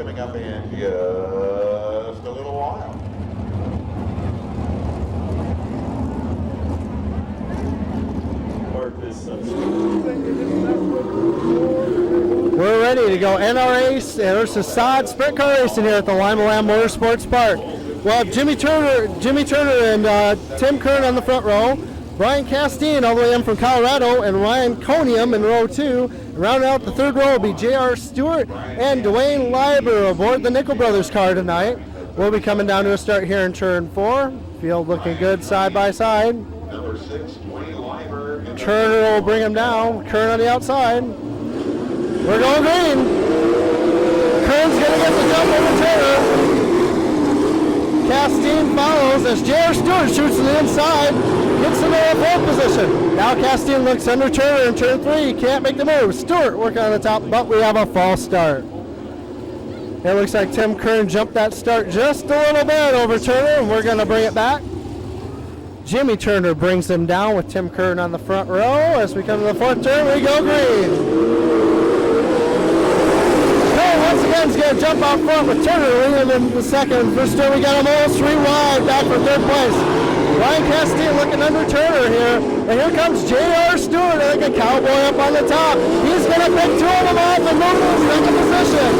coming up in just a little while. We're ready to go NRA versus SOD sprint car racing here at the Limaland Motorsports Park. We'll have Jimmy Turner and Tim Kern on the front row, Brian Castine all the way in from Colorado, and Ryan Conium in row 2. Rounding out the third row will be J.R. Stewart and Dwayne Leiber aboard the Nickel Brothers car tonight. We'll be coming down to a start here in turn 4. Field looking good side by side. Number 6, Dwayne Leiber. Turner will bring him down. Kern on the outside. We're going green. Kern's going to get the jump over Turner. Castine follows as J.R. Stewart shoots to the inside. Gets into the pole position. Now Castine looks under Turner in turn 3. Can't make the move. Stewart working on the top, but we have a false start. It looks like Tim Kern jumped that start just a little bit over Turner, and we're going to bring it back. Jimmy Turner brings him down with Tim Kern on the front row. As we come to the fourth turn, we go green. Once again, he's going to jump out front with Turner leading in the second. First turn, we got him almost 3 wide, back for third place. Ryan Castine looking under Turner here. And here comes J.R. Stewart, like a cowboy up on the top. He's going to pick 2 of them off and move to the second position.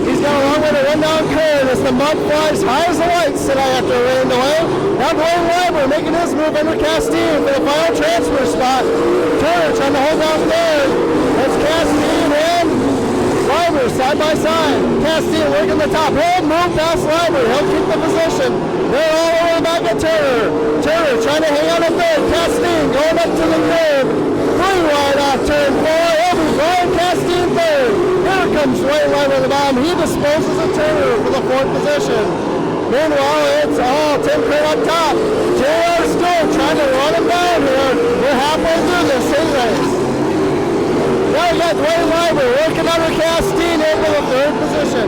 He's got a long way to run down Kern as the mud flies high as the lights tonight after it rained away. Now Dwayne Leiber making his move under Castine for the final transfer spot. Turner trying to hold down third. That's Castine and Leiber side by side. Castine working the top. He'll move past Leiber. He'll keep the position. They're all the way back at Turner. Turner trying to hang on to third. Castine going up to the curb. 3 wide off turn 4. He'll be Brian Castine third. Here comes Dwayne Leiber at the bottom. He disposes of Turner for the 4th position. Meanwhile, it's all Tim Kern up top. J.R. Stewart trying to run him down here. We're halfway through this same race. Now we got Dwayne Leiber working under Castine into the 3rd position.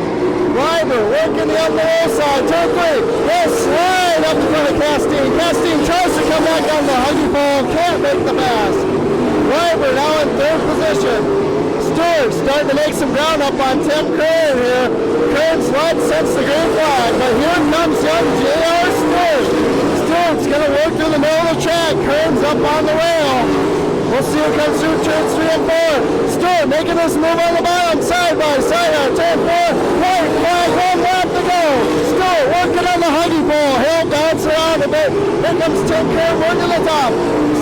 Leiber working the up the low side, turn 3. He'll slide up in front of Castine. Castine tries to come back on the huggy pole, can't make the pass. Leiber now in 3rd position. Stewart starting to make some ground up on Tim Kern here. Kern's led since the green flag, but here comes young J.R. Stewart. Stewart's going to work through the middle of the track. Kern's up on the rail. We'll see who comes through turns 3 and 4. Stewart making this move on the bottom, side by side on turn 4. White flag, 1 lap to go. Stewart working on the huggy pole. He'll bounce around a bit. Here comes Tim Kern working the top.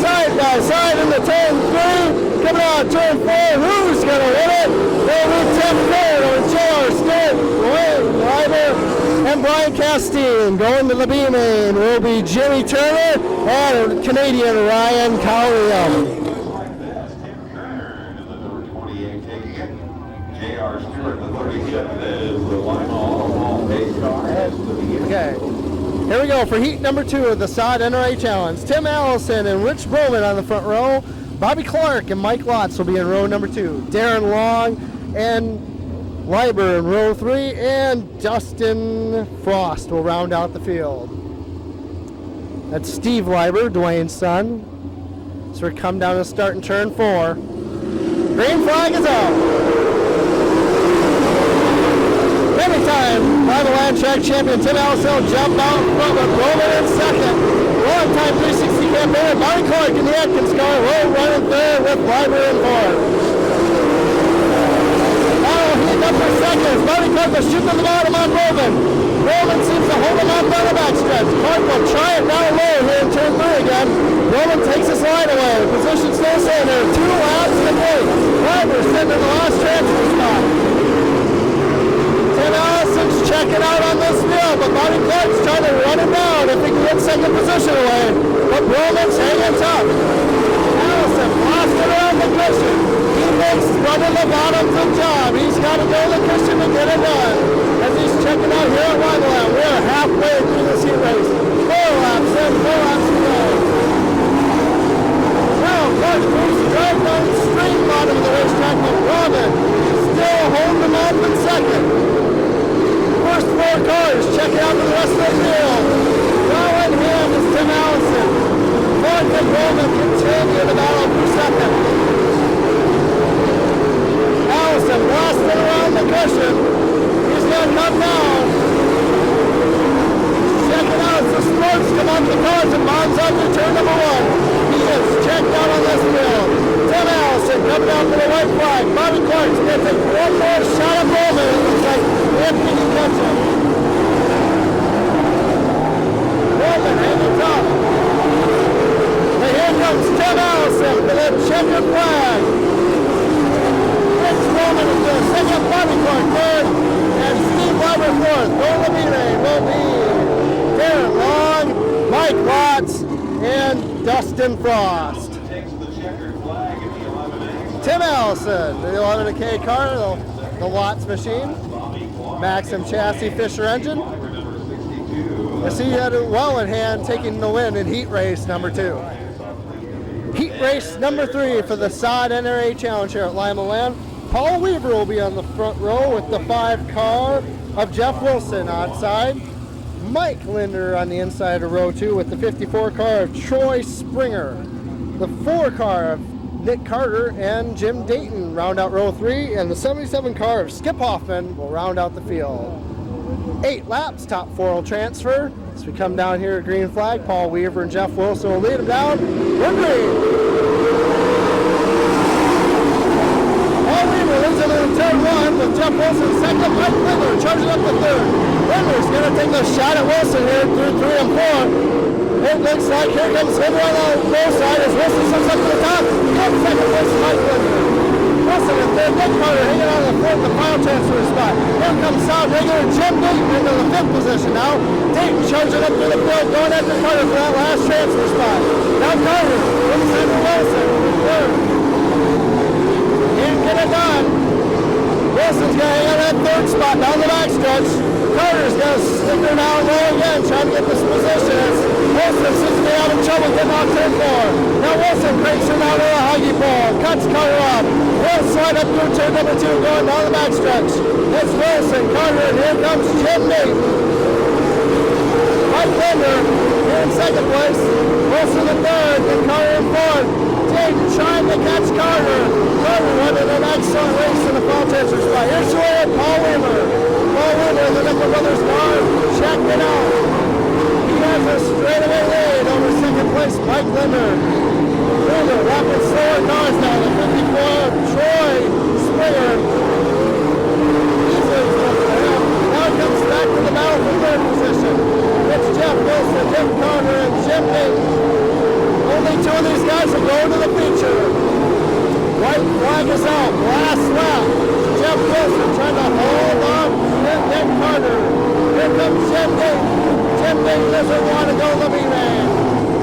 Side by side into turn 3. Coming out of turn 4. Who's going to win it? It'll be Tim Kern or J.R. Stewart, Dwayne Leiber, and Brian Castine. Going to the B main will be Jimmy Turner and Canadian Ryan Cowrium. J.R. Stewart, the 37 is the Lima all pace car. Okay, here we go for heat number 2 of the SOD NRA Challenge. Tim Allison and Rich Broman on the front row. Bobby Clark and Mike Lotz will be in row number 2. Darren Long and Leiber in row 3, and Dustin Frost will round out the field. That's Steve Leiber, Dwayne's son. So we come down to start in turn 4. Green flag is out. Anytime, Limaland track champion Tim Allison will jump out front with Broman in second. Long-time 360 campaigner Bobby Clark in the Atkins car will run in third with Leiber in 4th. Now heat up for seconds. Bobby Clark will shoot to the bottom on Broman. Broman seems to hold him up on the backstretch. Clark will try it down low here in turn 3 again. Broman takes his line away. Position still the same there. 2 laps to play. Leiber sitting in the last transfer spot. Tim Allison's checking out on this field, but Bobby Clark's trying to run him down if he can get second position away. But Broman's hanging tough. Allison lost it around the cushion. He makes running the bottom's a job. He's got to go to the cushion to get it done. As he's checking out here at Limaland, we are halfway through this heat race. 4 laps in, 4 laps to go. Now Clark moves right down the straight bottom of the racetrack, but Broman still holding him up in second. First 4 cars checking out the rest of the field. Now in hand is Tim Allison. Clark and Broman continue to battle for second. Allison blasting around the cushion. comes out to turn number 1. He is checked out on this field. Tim Allison coming out for the white flag. Bobby Clark's going to take one more shot at Bowman. It looks like if he can catch him. Bowman hanging top. And here comes Tim Allison for the checkered flag. Rich Bowman is the second, Bobby Clark third, and Steve Weber fourth. Going to will be Darren Long, Mike Watts, and Dustin Frost. Tim Allison, the 11K car, the Watts machine, Maxim chassis, Fisher engine. I see you had it well in hand, taking the win in heat race number 2. Heat race number 3 for the SOD NRA Challenge here at Limaland. Paul Weaver will be on the front row with the 5 car of Jeff Wilson outside. Mike Linder on the inside of row 2 with the 54 car of Troy Springer. The 4 car of Nick Carter and Jim Dayton round out row 3, and the 77 car of Skip Hoffman will round out the field. 8 laps, top 4 will transfer. As we come down here at green flag, Paul Weaver and Jeff Wilson will lead them down. We're green. Paul Weaver leads them in turn 1 with Jeff Wilson second. Mike Linder charging up the third. Linder's going to take a shot at Wilson here through 3 and 4. It looks like here comes Linder on the low side as Wilson steps up to the top. Good second place, Mike Linder. Wilson and third, Nick Carter hanging on the fourth, the final transfer spot. Here comes South regular Jim Dayton into the 5th position now. Dayton charging up through the field, going after Carter for that last transfer spot. Now Carter, inside for Wilson, third. Can't get it done. Wilson's going to hang on that 3rd spot down the backstretch. Carter's going to stick her down low again, trying to get this position as Wilson seems to be having trouble getting off turn 4. Now Wilson breaks her down to the huggy pole, cuts Carter off. Will slide up through turn number 2, going down the backstretch. It's Wilson, Carter, and here comes Jim Dayton. Mike Linder here in 2nd place. Wilson in 3rd, and Carter in 4th. Dayton trying to catch Carter. Carter running an excellent race in the fall transfer spot. Here's your Paul Weaver. Paul Weaver, the Nickel Brothers car, check it out. He has a straightaway lead over 2nd place, Mike Linder. Linder wrapping slower cars down the 54, Troy Springer. Easily close to him. Now it comes back to the battle for 3rd position. It's Jeff Wilson, Jim Carter, and Jim Dayton. Only 2 of these guys will go into the feature. White flag is out, last lap. Jeff Wilson trying to hold on and Nick Carter. Here comes Jim Dayton. Jim Dayton doesn't want to go Limaland.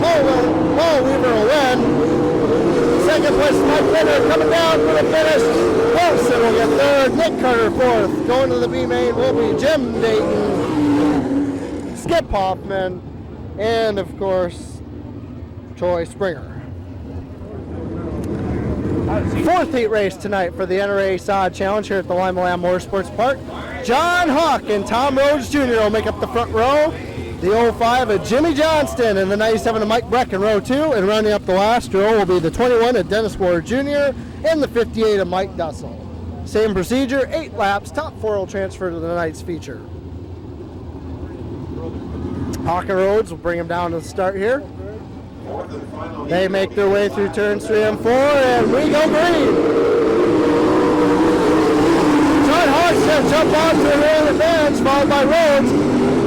Paul Weaver will win. 2nd place, Mike Linder coming down for the finish. Wilson will get 3rd. Nick Carter 4th. Going to the B main will be Jim Dayton, Skip Hoffman, and of course, Troy Springer. 4th heat race tonight for the NRA SOD Challenge here at the Limaland Motorsports Park. John Hawk and Tom Rhodes Jr. will make up the front row. The 05 of Jimmy Johnston and the 97 of Mike Breck in row 2. And rounding up the last row will be the 21 of Dennis Ward Jr. and the 58 of Mike Dussel. Same procedure, 8 laps, top 4 will transfer to the night's feature. Hawk and Rhodes will bring them down to the start here. They make their way through turns 3 and 4, and we go green. John Hawk's going to jump onto the rear of the bench, followed by Rhodes.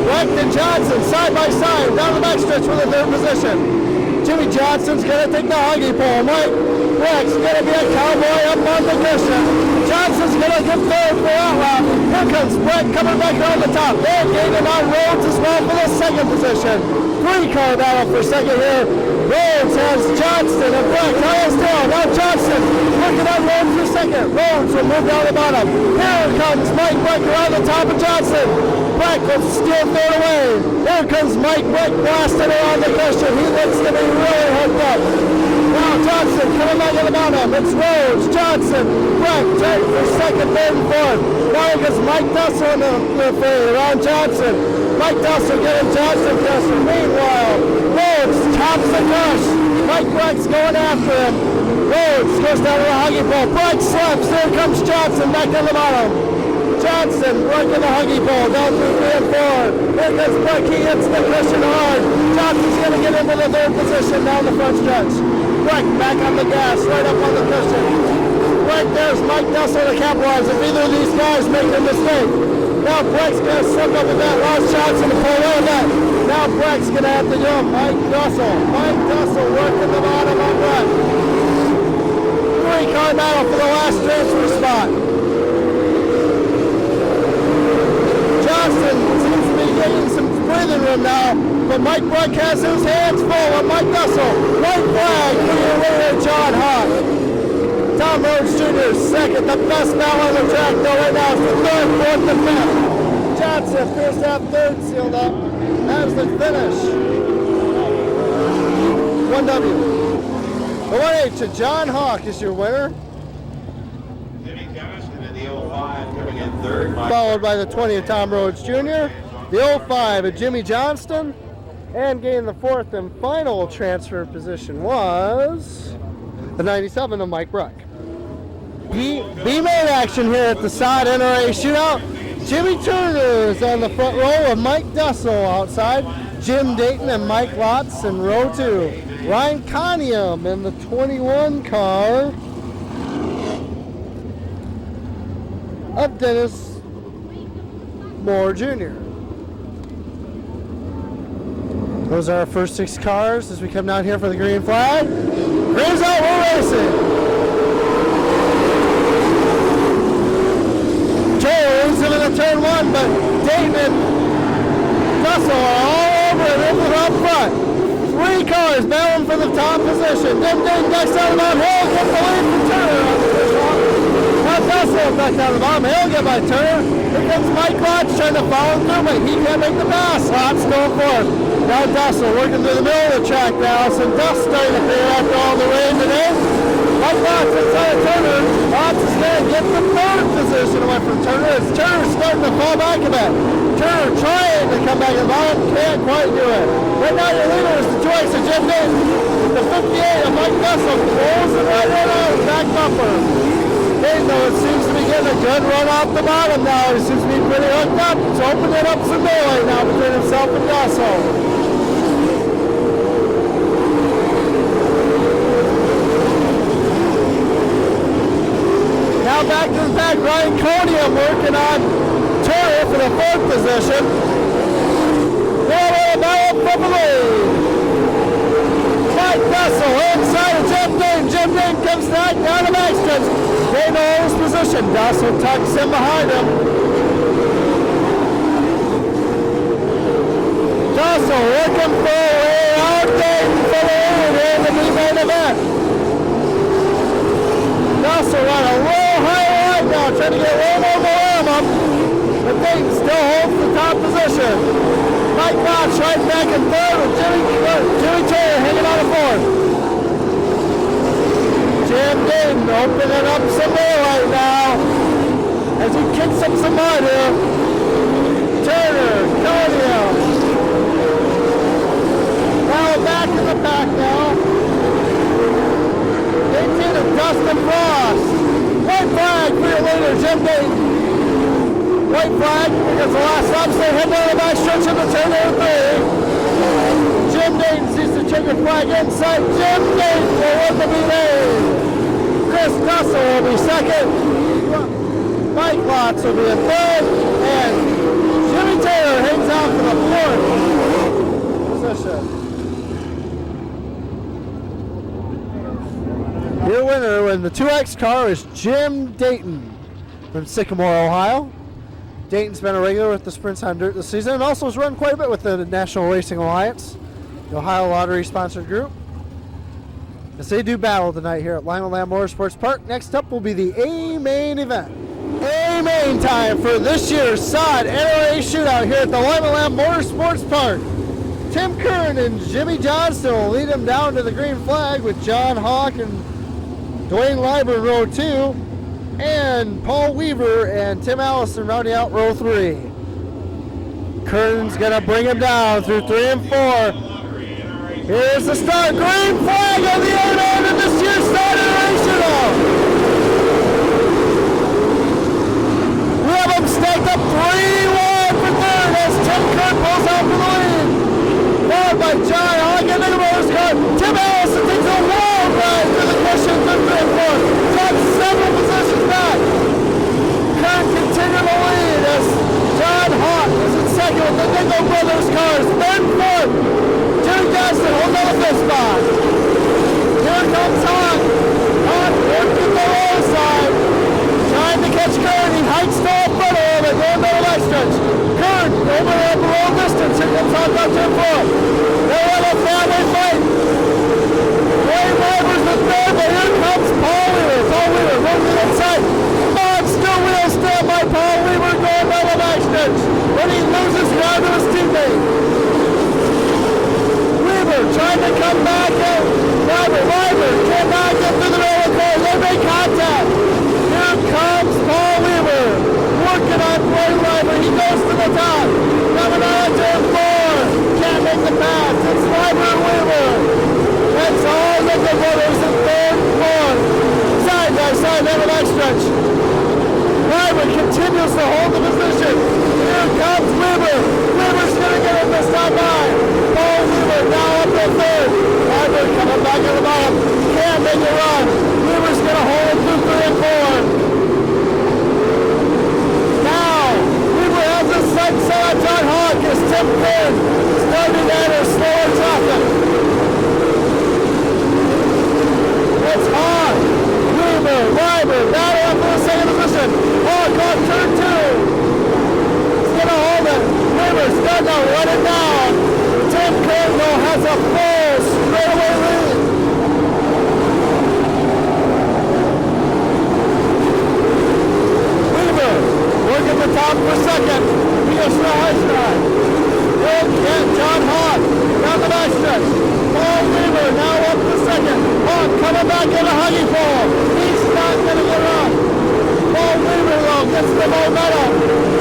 Breck and Johnson side by side down the backstretch for the 3rd position. Jimmy Johnson's going to take the huggy pole. Mike Breck's going to be a cowboy up on the cushion. Johnson's going to get 3rd for that lap. Here comes Breck coming back around the top. They're gaining on Rhodes as well for the 2nd position. 3-car battle for 2nd here. Rhodes has Johnston and Breck. Highest down. Now Johnston looking at Rhodes for 2nd. Rhodes will move down the bottom. Here comes Mike Breck around the top of Johnston. Breck will steal 3rd away. Here comes Mike Breck blasting around the cushion. He looks to be really hooked up. Now Johnston coming back at the bottom. It's Rhodes, Johnson, Breck, tight for 2nd, 3rd, and 4th. Now it gets Mike Dussel in the fray around Johnson. Mike Dussel getting Johnson pressure. Meanwhile, Rhodes tops the crush. Mike Breck's going after him. Rhodes goes down to the huggy pole. Breck slips. There comes Johnson back on the bottom. Johnson working the huggy pole down through 3 and 4. Here comes Breck. He hits the cushion hard. Johnson's going to get into the 3rd position down the front stretch. Breck back on the gas, right up on the cushion. Right there's Mike Dussel to capitalize. If either of these guys make a mistake, now Breck's going to slip up with that. Lost Johnson to pull over that. Now Breck's going to have to do it. Mike Dussel. Mike Dussel working the bottom on Breck. 3-car battle for the last transfer spot. Johnson seems to be getting some breathing room now, but Mike Breck has his hands full of Mike Dussel. White flag for your winner, John Hawk. Tom Rhodes Jr. second, the best now on the track though right now is the 3rd, 4th, and 5th. Johnson appears to have 3rd sealed up as the finish. 1W. The 1H to John Hawk is your winner. Jimmy Johnston in the 05 coming in 3rd. Followed by the 20 of Tom Rhodes Jr., the 05 of Jimmy Johnston, and gaining the 4th and final transfer position was the 97 of Mike Breck. B-main action here at the SOD NRA shootout. Jimmy Turner is on the front row with Mike Dussel outside. Jim Dayton and Mike Lotz in row 2. Ryan Conium in the 21 car of Dennis Moore Jr. Those are our first 6 cars as we come down here for the green flag. Green's out, we're racing. Jones into the turn 1, but Dayton and Dussel are all over it into the up front. 3 cars battling for the top position. Jim Dayton ducks out of the bottom. Hill gets the lead from Turner on the first one. Now Dussel ducks out of the bottom. Hill get by Turner. Here comes Mike Lotz trying to follow through, but he can't make the pass. Lotz going forward. Now Dussel working through the middle of the track now. Some dust starting to clear after all the rain today. Mike Lotz inside of Turner. Lotz is going to get the 3rd position away from Turner as Turner's starting to fall back a bit. Turner trying to come back to the bottom, can't quite do it. Right now your leader is the choice of Jim Dayton. The 58 of Mike Dussel closing right in on his back bumper. Dayton though it seems to be getting a good run off the bottom now. He seems to be pretty hooked up. He's opening up some daylight now between himself and Dussel. Now back to the back, Ryan Conium working on Turner for the 4th position. They're all about from the lead. Mike Dussel inside of Jim Dayton. Jim Dayton comes back down the backstretch. Dayton holds position. Dussel tucks in behind him. Dussel looking for a way out. Dayton for the lead here in the B-main event. Dussel on a low high line now, trying to get a little more momentum up. But Dayton still holds the top position. Mike Lotz right back in 3rd with Jimmy Turner hanging on to 4th. Jim Dayton opening up some daylight now as he kicks up some mud here. Turner, Conium. Now back in the pack now. 18 of Dustin Frost. White flag for your leader, Jim Dayton. White flag because the last stop stay head down the back stretch of the turn over 3. Jim Dayton sees the trigger flag inside. Jim Dayton will win the B-main. Chris Dussel will be 2nd. Mike Lotz will be in 3rd. And Jimmy Taylor hangs out for the 4th position. Your winner in the 2X car is Jim Dayton from Sycamore, Ohio. Dayton's been a regular with the Sprints on Dirt this season and also has run quite a bit with the National Racing Alliance, the Ohio Lottery sponsored group. As they do battle tonight here at Limaland Motorsports Park. Next up will be the A-main event. A-main time for this year's SOD NRA shootout here at the Limaland Motorsports Park. Tim Kern and Jimmy Johnston will lead him down to the green flag with John Hawk and Dwayne Leiber in row 2, and Paul Weaver and Tim Allison rounding out row 3. Kern's gonna bring him down through 3 and 4. Here's the start, green flag on the A-main in this year's SOD NRA shootout. We have them southbound turn 4. They have a family fight. Dwayne Limer's the third, but here comes Paul Weaver. Paul Weaver goes to the inside. Monster wheel step by Paul Weaver going down the back stretch. But he loses ground to his teammate. Weaver trying to come back out. Limer cannot get through the roller car. They make contact. Here comes Paul Weaver. Working on Dwayne Limer. He goes to the top. Coming out of turn 4. Can't make the pass. It's Limer and Weaver. It's all the brothers in third and fourth. Side by side down the back stretch. Limer continues to hold the position. Here comes Weaver. Weaver's going to get him to stop by. Paul Weaver now up to third. Limer coming back at the bottom. Can't make a run. Weaver's going to hold through 3 and 4. Now, Weaver has a sight set on John Hawk as Tim Finn starting to enter slower traffic. It's Hawk, Weaver, Limer, battle up for the second position. Hawk on turn 2. He's going to hold it. Weaver's going to run it down. Tim Cardinal has a full straightaway lead. Weaver working the top for second. He gets the high stride. He'll get John Hawk down the back stretch. Paul Weaver now up to second. Hawk coming back in a huggy pole. He's not going to get up. Paul Weaver though gets the momentum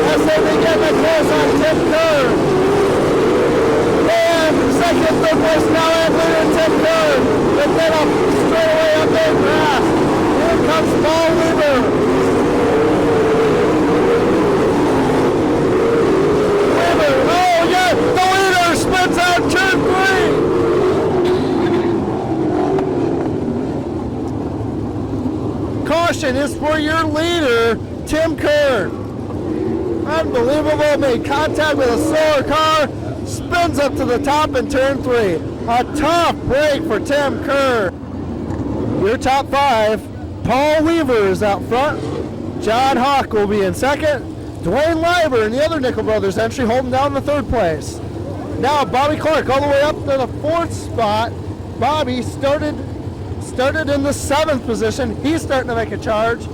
as they begin the course on Tim Kerr. And second, third place now and leader Tim Kerr. But then up straight away up there grass. Here comes Paul Weaver. Weaver, oh yeah, the leader spins out turn 3. Caution is for your leader, Tim Kerr. Unbelievable, made contact with a slower car, spins up to the top in turn 3. A tough break for Tim Kerr. Your top 5, Paul Weaver is out front. John Hawk will be in second. Dwayne Limer and the other Nickel Brothers entry holding down the 3rd place. Now Bobby Clark all the way up to the 4th spot. Bobby started in the 7th position. He's starting to make a charge.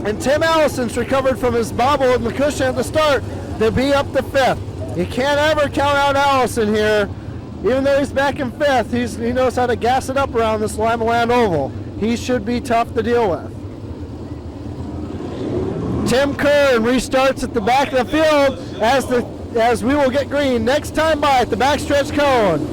And Tim Allison's recovered from his bobble in the cushion at the start to be up to 5th. You can't ever count out Allison here. Even though he's back in 5th, he knows how to gas it up around this Limaland Oval. He should be tough to deal with. Tim Kerr restarts at the back of the field as we will get green next time by at the backstretch cone.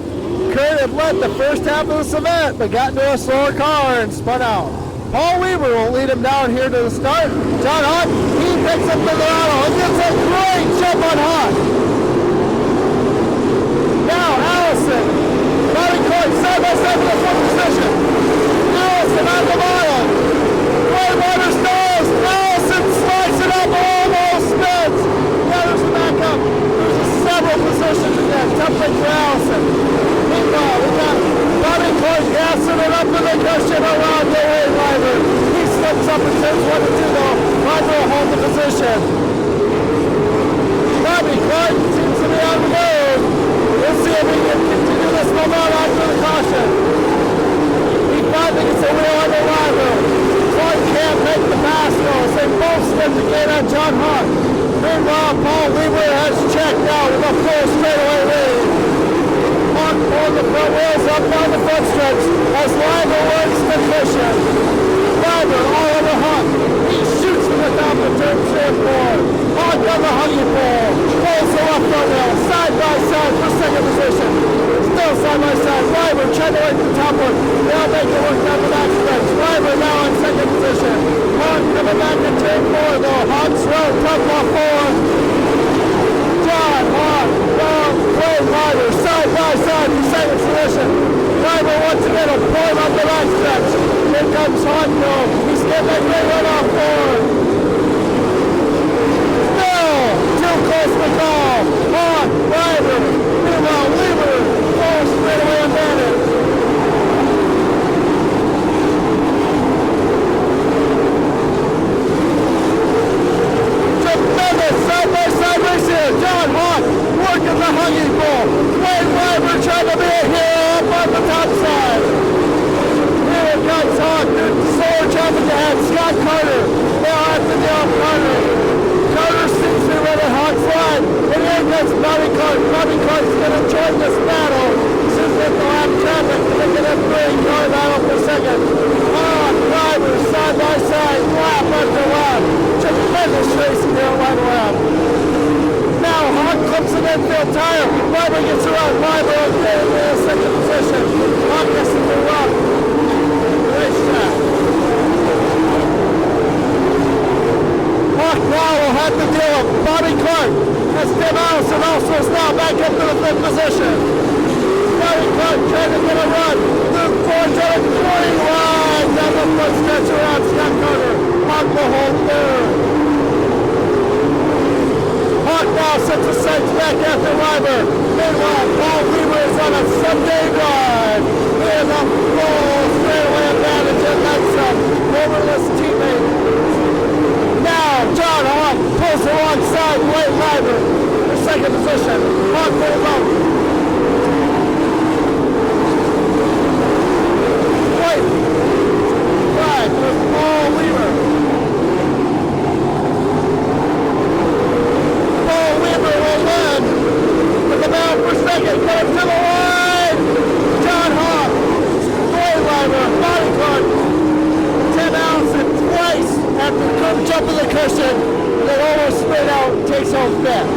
Kerr had led the first half of this event, but got into a slower car and spun out. Paul Weaver will lead him down here to the start. John Hawk, he picks up the throttle and gets a great jump on Hawk. Now Allison, Bobby Clark side by side for the 4th position. Allison on the bottom. Whitewater stalls. Allison slides it up, almost spins. Now there's a backup. There's several positions again. Tough thing for Allison. Meanwhile, we got Bobby Clark gassing it up to the cushion around Dwayne Limer. He slips up and turns 1 and 2 though. Limer will hold the position. Bobby Clark seems to be on the move. We'll see if he can continue this momentum after the caution. He finally gets a wheel under Limer. Clark can't make the pass though, as they both slip to gain on John Hawk. Meanwhile, Paul Weaver has checked out with a full straightaway lead. Hawk pulling the front wheels up down the front stretch as Limer works the cushion. Limer all over Hawk. He shoots from the top of turn 3 and 4. Hawk on the huggy pole. Pulls the left front wheel side by side for second position. Still side by side. Limer trying to work the top one. They'll make it work down the back stretch. Limer now in second position. Hawk coming back in turn 4 though. Hawk's road tough off 4. John Hawk, Dwayne Limer side by side for second position. Limer once again will pull him up the back stretch. Here comes Hawk though. He's getting that great run off 4. Still too close to call. Hawk, Limer, meanwhile Weaver falls straight away advantage. Tremendous side by side race here. John Hawk working the huggy trouble. Wayne Weiber trying to be a hero up on the top side. Here comes Hawk. Slower traffic ahead. Scott Carter. Now after the off Carter. Carter seems to be running Hawk's line. And here comes Bobby Clark. Bobby Clark's going to join this battle. Since they the lap traffic, they're going to bring car battle for second. Hawk, Weiber, side by side, lap after lap. Tremendous racing there at Limaland. Now Hawk clips an infield tire. Weiber gets around. Weiber okay in the second position. Hawk has to move up. Racetrack. Hawk now will have to deal with Bobby Clark as Tim Allison also is now back up to the fifth position. Bobby Clark trying to get a run. Luke Ford trying to 20 wide down the front stretch around Scott Carter. Hawk will hold third. Hawk now sets his sights back after Weiber. Meanwhile, Paul Weaver is on a Sunday drive. He has a full straightaway advantage and then some over this teammate. Now, John Hawk pulls alongside Wayne Weiber for second position. Hawk pulls out. Wait. Right, with Paul Weaver. Paul Weaver will win with the battle for second. Get him to the line. John Hawk, Wayne Weiber, Bobby Clark, Tim Allison twice after jumping the cushion, then almost spin out and takes home fifth.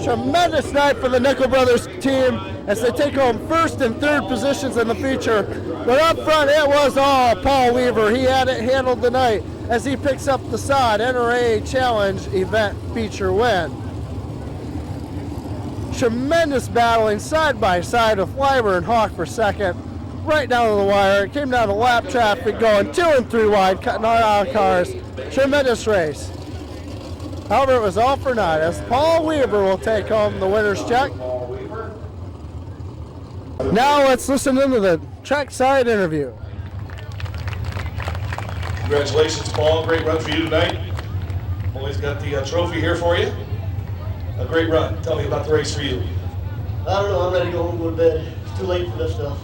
Tremendous night for the Nickel Brothers team as they take home first and third positions in the feature. But up front, it was all Paul Weaver. He had it handled tonight as he picks up the SOD NRA Challenge event feature win. Tremendous battling side by side with Weiber and Hawk for second. Right down to the wire. It came down to lap traffic going 2 and 3 wide, cutting out cars. Tremendous race. However, it was all for naught as Paul Weaver will take home the winner's check. Now let's listen into the trackside interview. Congratulations, Paul. Great run for you tonight. Always got the trophy here for you. A great run. Tell me about the race for you. I don't know. I'm ready to go home and go to bed. It's too late for this stuff.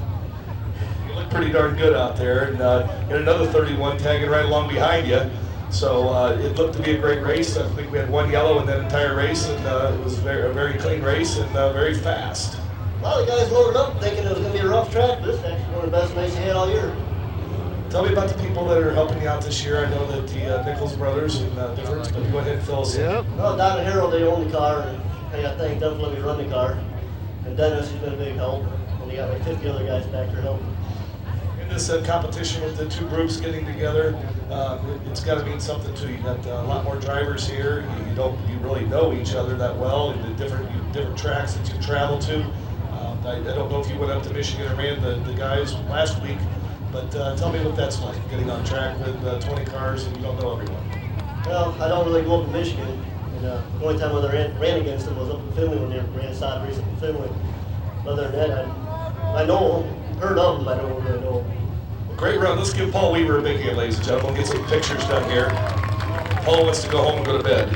You look pretty darn good out there, and got another 31 tagging right along behind you. So it looked to be a great race. I think we had one yellow in that entire race, and it was a very clean race and very fast. Well, the guys loaded up thinking it was going to be a rough track, but this is actually one of the best races they had all year. Tell me about the people that are helping you out this year. I know that the Nichols brothers and difference, but go ahead and fill us in. Well, Don and Harold, they own the car, and I got to thank them for letting me run the car. And Dennis has been a big help, and they got like 50 other guys back there helping. In this competition with the two groups getting together, it's got to mean something to you. You got a lot more drivers here. You really know each other that well, and the different tracks that you travel to. I don't know if you went up to Michigan and ran the guys last week, but tell me what that's like, getting on track with 20 cars and you don't know everyone. Well, I don't really go up to Michigan, and the only time I ran against them was up in Finley when they ran side race up in Finley. Other than that, I know them, heard of them, but I don't really know them. Well, great run. Let's give Paul Weaver a big hand, ladies and gentlemen. We'll get some pictures done here. Paul wants to go home and go to bed.